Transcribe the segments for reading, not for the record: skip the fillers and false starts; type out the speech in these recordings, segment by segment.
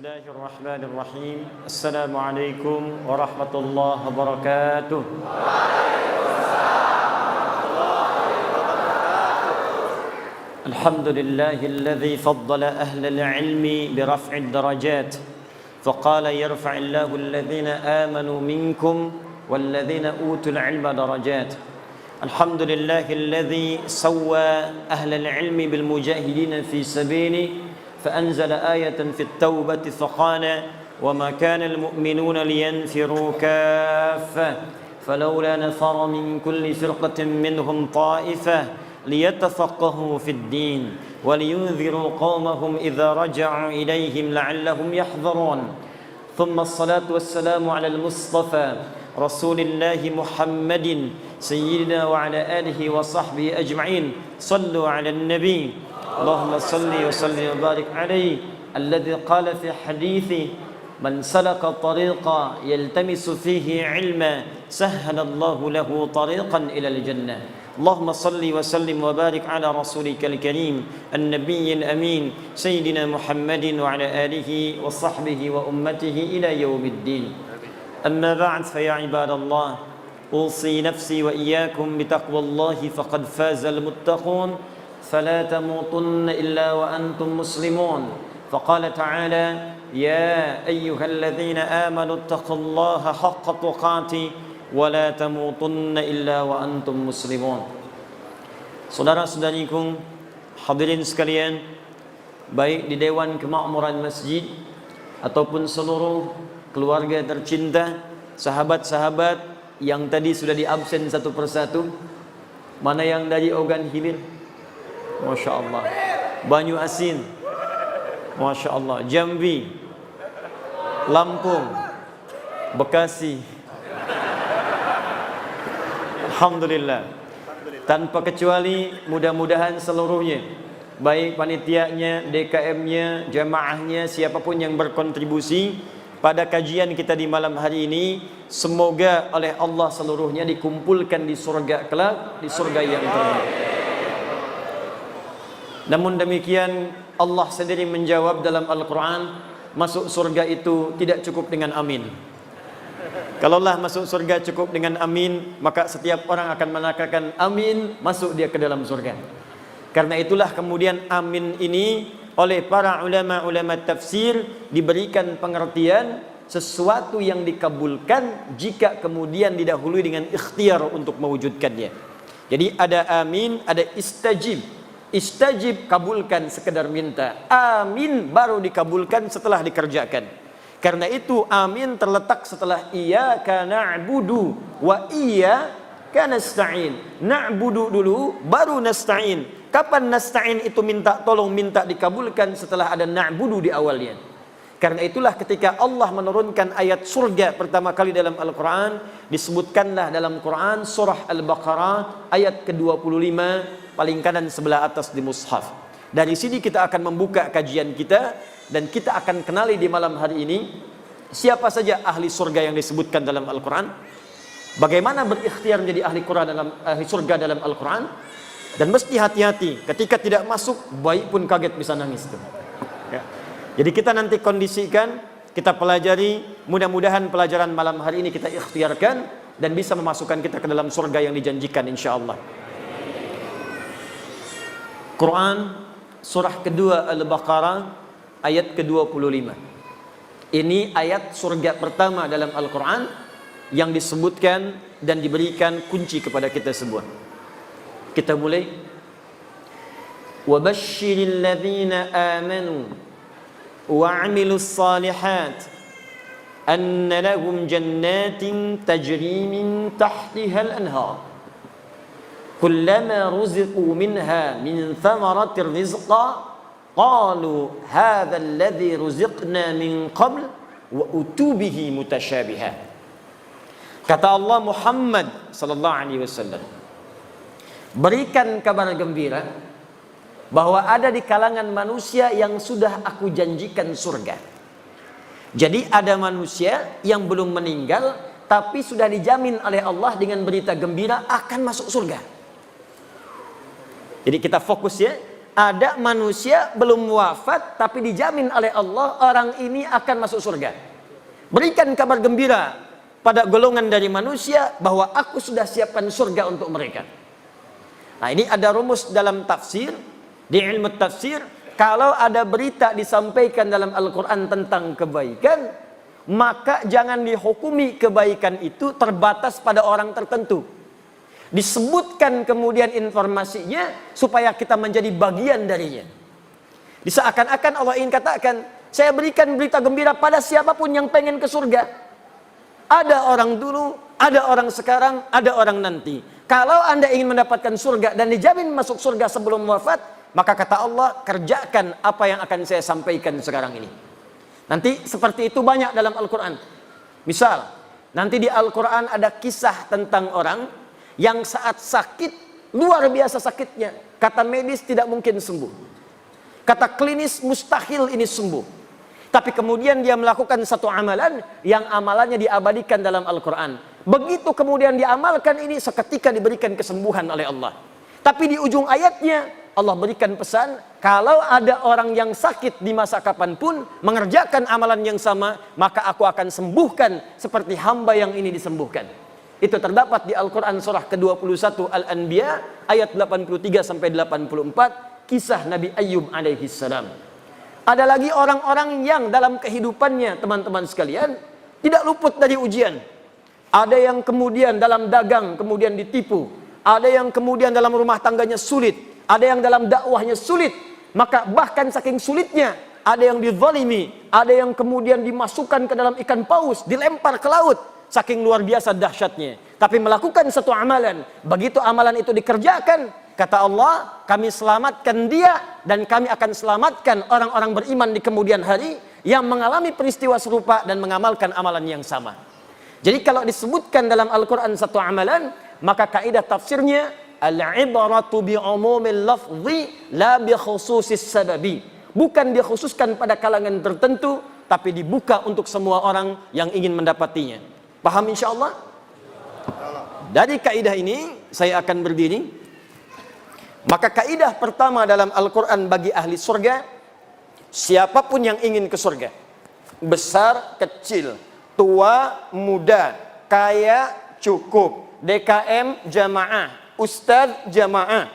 الله الرحمن الرحيم. السلام عليكم ورحمة الله وبركاته. الحمد لله الذي فضل أهل العلم برفع الدرجات، فقال يرفع الله الذين آمنوا منكم والذين أوتوا العلم درجات. الحمد لله الذي سوى أهل العلم بالمجاهدين في سبيله، فأنزل آية في التوبة فقال وما كان المؤمنون لينفروا كافة فلولا نفر من كل فرقة منهم طائفة ليتفقهوا في الدين ولينذروا قومهم إذا رجعوا إليهم لعلهم يحذرون. ثم الصلاة والسلام على المصطفى رسول الله محمد سيدنا وعلى آله وصحبه أجمعين. صلوا على النبي اللهم صل وسلم وبارك عليه الذي قال في حديثه من سلك طريقا يلتمس فيه علما سهل الله له طريقا إلى الجنة. اللهم صل وسلم وبارك على رسولك الكريم النبي الأمين سيدنا محمد وعلى آله وصحبه وأمته إلى يوم الدين. أما بعد فيا عباد الله أوصي نفسي وإياكم بتقوى الله فقد فاز المتقون فلا تموتن إلا وأنتم مسلمون. فقال تعالى يا أيها الذين آمنوا اتقوا الله حق تقاته ولا تموتن إلا وأنتم مسلمون. Saudara-saudariku hadirin sekalian, baik di Dewan Kemakmuran Masjid ataupun seluruh keluarga tercinta, sahabat-sahabat yang tadi sudah diabsen satu persatu. Mana yang dari Ogan Hilir? Masya Allah. Banyu Asin, Masya Allah. Jambi, Lampung, Bekasi. Alhamdulillah. Tanpa kecuali mudah-mudahan seluruhnya, baik panitianya, DKM-nya, jamaahnya, siapapun yang berkontribusi pada kajian kita di malam hari ini, semoga oleh Allah seluruhnya dikumpulkan di surga kelak, di surga yang terbaik. Namun demikian Allah sendiri menjawab dalam Al-Quran, masuk surga itu tidak cukup dengan amin. Kalaulah masuk surga cukup dengan amin, maka setiap orang akan mengatakan amin, masuk dia ke dalam surga. Karena itulah kemudian amin ini oleh para ulama-ulama tafsir diberikan pengertian sesuatu yang dikabulkan jika kemudian didahului dengan ikhtiar untuk mewujudkannya. Jadi ada amin, ada istajib. Istajib kabulkan sekedar minta, amin baru dikabulkan setelah dikerjakan. Karena itu amin terletak setelah iyyaka na'budu wa iyyaka nasta'in. Na'budu dulu baru nasta'in. Kapan nasta'in itu minta tolong, minta dikabulkan setelah ada na'budu di awalnya. Karena itulah ketika Allah menurunkan ayat surga pertama kali dalam Al-Quran, disebutkanlah dalam Quran surah Al-Baqarah ayat ke-25 paling kanan sebelah atas di mushaf. Dari sini kita akan membuka kajian kita dan kita akan kenali di malam hari ini siapa saja ahli surga yang disebutkan dalam Al-Quran, bagaimana berikhtiar menjadi ahli Quran dalam ahli surga dalam Al-Quran, dan mesti hati-hati ketika tidak masuk, bayi pun kaget bisa nangis tuh. Ya. Jadi kita nanti kondisikan, kita pelajari, mudah-mudahan pelajaran malam hari ini kita ikhtiarkan dan bisa memasukkan kita ke dalam surga yang dijanjikan insyaallah. Quran surah kedua Al-Baqarah ayat ke-25. Ini ayat surga pertama dalam Al-Quran yang disebutkan dan diberikan kunci kepada kita semua. Kita mulai. Wa basyiril ladzina amanu wa 'amilus shalihat anna lahum jannatin tajri min tahtihal anhar kullama ruziqu minha min thamaratir rizqa qalu hadha alladhi ruziqna min qabl wa utubihi mutasyabiha. Kata Allah Muhammad sallallahu alaihi wasallam, berikan kabar gembira bahwa ada di kalangan manusia yang sudah aku janjikan surga. Jadi ada manusia yang belum meninggal tapi sudah dijamin oleh Allah dengan berita gembira akan masuk surga. Jadi kita fokus ya, ada manusia belum wafat tapi dijamin oleh Allah orang ini akan masuk surga. Berikan kabar gembira pada golongan dari manusia bahwa aku sudah siapkan surga untuk mereka. Nah, ini ada rumus dalam tafsir, di ilmu tafsir, kalau ada berita disampaikan dalam Al-Quran tentang kebaikan, maka jangan dihukumi kebaikan itu terbatas pada orang tertentu. Disebutkan kemudian informasinya supaya kita menjadi bagian darinya. Seakan-akan Allah ingin katakan, saya berikan berita gembira pada siapapun yang pengen ke surga. Ada orang dulu, ada orang sekarang, ada orang nanti. Kalau Anda ingin mendapatkan surga dan dijamin masuk surga sebelum wafat, maka kata Allah, kerjakan apa yang akan saya sampaikan sekarang ini. Nanti seperti itu banyak dalam Al-Quran. Misal, nanti di Al-Quran ada kisah tentang orang yang saat sakit, luar biasa sakitnya. Kata medis tidak mungkin sembuh. Kata klinis mustahil ini sembuh. Tapi kemudian dia melakukan satu amalan yang amalannya diabadikan dalam Al-Quran. Begitu kemudian diamalkan ini, seketika diberikan kesembuhan oleh Allah. Tapi di ujung ayatnya, Allah berikan pesan, kalau ada orang yang sakit di masa kapanpun, mengerjakan amalan yang sama, maka aku akan sembuhkan seperti hamba yang ini disembuhkan. Itu terdapat di Al-Quran surah ke-21 Al-Anbiya, ayat 83-84, kisah Nabi Ayyub alaihi salam. Ada lagi orang-orang yang dalam kehidupannya, teman-teman sekalian, tidak luput dari ujian. Ada yang kemudian dalam dagang kemudian ditipu. Ada yang kemudian dalam rumah tangganya sulit. Ada yang dalam dakwahnya sulit. Maka bahkan saking sulitnya, ada yang dizalimi. Ada yang kemudian dimasukkan ke dalam ikan paus, dilempar ke laut. Saking luar biasa dahsyatnya. Tapi melakukan satu amalan. Begitu amalan itu dikerjakan, kata Allah, kami selamatkan dia dan kami akan selamatkan orang-orang beriman di kemudian hari yang mengalami peristiwa serupa dan mengamalkan amalan yang sama. Jadi kalau disebutkan dalam Al-Quran satu amalan, maka kaidah tafsirnya al-ibaratu bi'umumil lafzi la bi khususis sababi. Bukan dikhususkan pada kalangan tertentu, tapi dibuka untuk semua orang yang ingin mendapatinya. Paham insyaallah? Dari kaidah ini saya akan berdiri. Maka kaidah pertama dalam Al-Quran bagi ahli surga, siapapun yang ingin ke surga, besar, kecil, tua, muda, kaya, cukup, DKM, jamaah, ustadz, jamaah,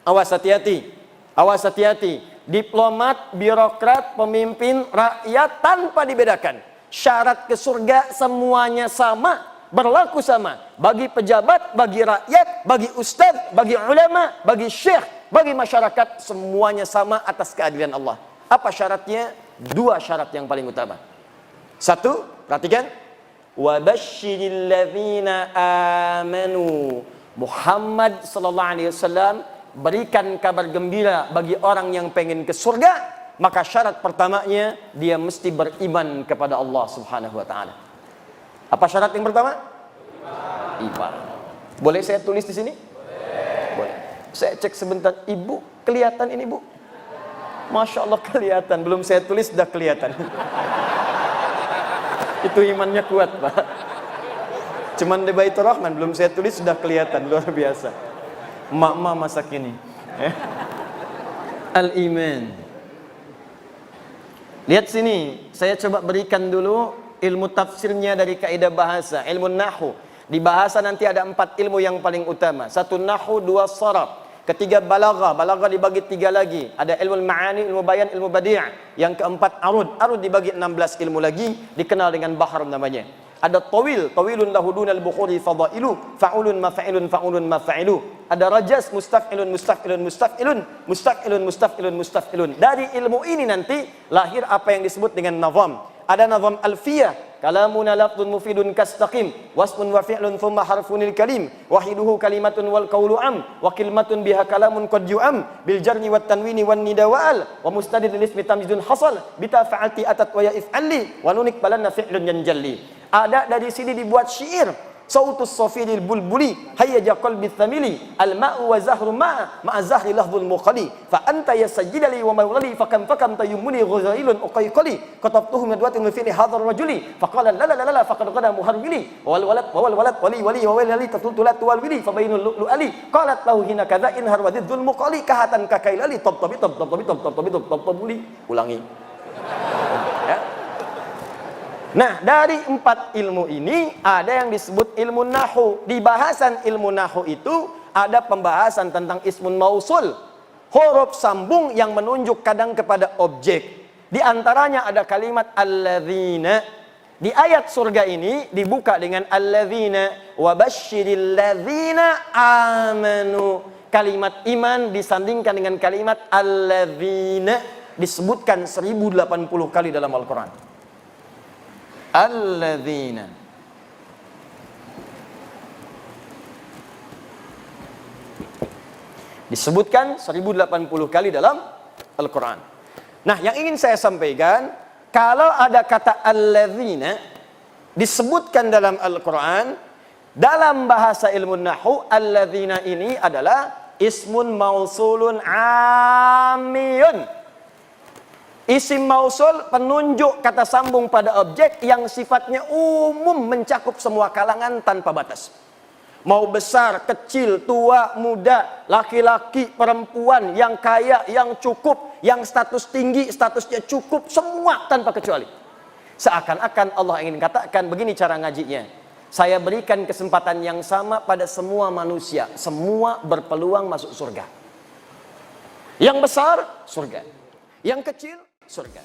awas hati-hati, awas hati-hati, diplomat, birokrat, pemimpin, rakyat, tanpa dibedakan. Syarat ke surga semuanya sama, berlaku sama bagi pejabat, bagi rakyat, bagi ustadz, bagi ulama, bagi syekh, bagi masyarakat, semuanya sama atas keadilan Allah. Apa syaratnya? Dua syarat yang paling utama. Satu, perhatikan, wa basyiril ladzina amanu. Muhammad sallallahu alaihi wasallam berikan kabar gembira bagi orang yang pengen ke surga, maka syarat pertamanya dia mesti beriman kepada Allah Subhanahu wa taala. Apa syarat yang pertama? Iman. Boleh saya tulis di sini? Boleh. Saya cek sebentar. Ibu, kelihatan ini, Bu? Masya Allah kelihatan. Belum saya tulis sudah kelihatan. Itu imannya kuat, Pak. Cuman di Baitur Rahman belum saya tulis sudah kelihatan. Luar biasa. Mak-mak masa kini. Al-iman. Lihat sini. Saya coba berikan dulu ilmu tafsirnya dari kaidah bahasa, ilmu nahwu. Di bahasa nanti ada 4 ilmu yang paling utama. 1 nahwu, 2 sharaf. Ketiga balaghah, balaghah dibagi 3 lagi. Ada ilmu ma'ani, ilmu bayan, ilmu badi'. Yang keempat arud, arud dibagi 16 ilmu lagi, dikenal dengan bahar namanya. Ada tawil, tawilun lahu dunal bukhuri fadailu, fa'ulun mafa'ilun fa'ulun mafa'ilu. Ada rajas, mustaf'ilun mustaf'ilun mustaf'ilun, mustaf'ilun mustaf'ilun mustaf'ilun. Dari ilmu ini nanti lahir apa yang disebut dengan nazam. Ada nazam alfiyah, kalamuna lafdun mufidun kastaqim, wasmun wa fi'lun thumma harfunil kalim, wahiduhu kalimatun wal qawlu am, wa kalimatun biha kalamun qad yu'am, bil jarni wat tanwini wan nida wa'al, wa mustadid lil ismi tamyizun hasal, bita fa'alti atat wa ya'if alli, wa nunik balanna fi'lun yanjalli. Ada dari sini dibuat syair, sautus safiril bulbuli hayyaja qalbi thamili al-ma'u wa zahru ma'a zahri lahdul muqali fa anta yasajidali wa mawlali fakam tayyumuni ghuzailun uqayqali katabtuhu madwatin fi hadhar rajuli faqala la la la la faqad qada muharwili wal walad wali wa wali tatultulat wal wili fa bainul lu'ali qalat lahu hina kadza in harwadidul muqali kahatan kakailali tabtabi ulangi ya. Nah, dari 4 ilmu ini ada yang disebut ilmu nahwu. Di bahasan ilmu nahwu itu ada pembahasan tentang ismun mausul, huruf sambung yang menunjuk kadang kepada objek. Di antaranya ada kalimat alladzina. Di ayat surga ini dibuka dengan alladzina wa basyiril ladzina amanu. Kalimat iman disandingkan dengan kalimat alladzina, disebutkan 1080 kali dalam Al-Quran. Alladzina. Disebutkan 1080 kali dalam Al-Quran. Nah, yang ingin saya sampaikan, kalau ada kata alladzina disebutkan dalam Al-Quran, dalam bahasa ilmu nahwu, alladzina ini adalah ismun mausulun amiyun. Isim mausul penunjuk kata sambung pada objek yang sifatnya umum, mencakup semua kalangan tanpa batas. Mau besar, kecil, tua, muda, laki-laki, perempuan, yang kaya, yang cukup, yang status tinggi, statusnya cukup, semua tanpa kecuali. Seakan-akan Allah ingin katakan begini cara ngajinya. Saya berikan kesempatan yang sama pada semua manusia, semua berpeluang masuk surga. Yang besar, surga. Yang kecil, surga.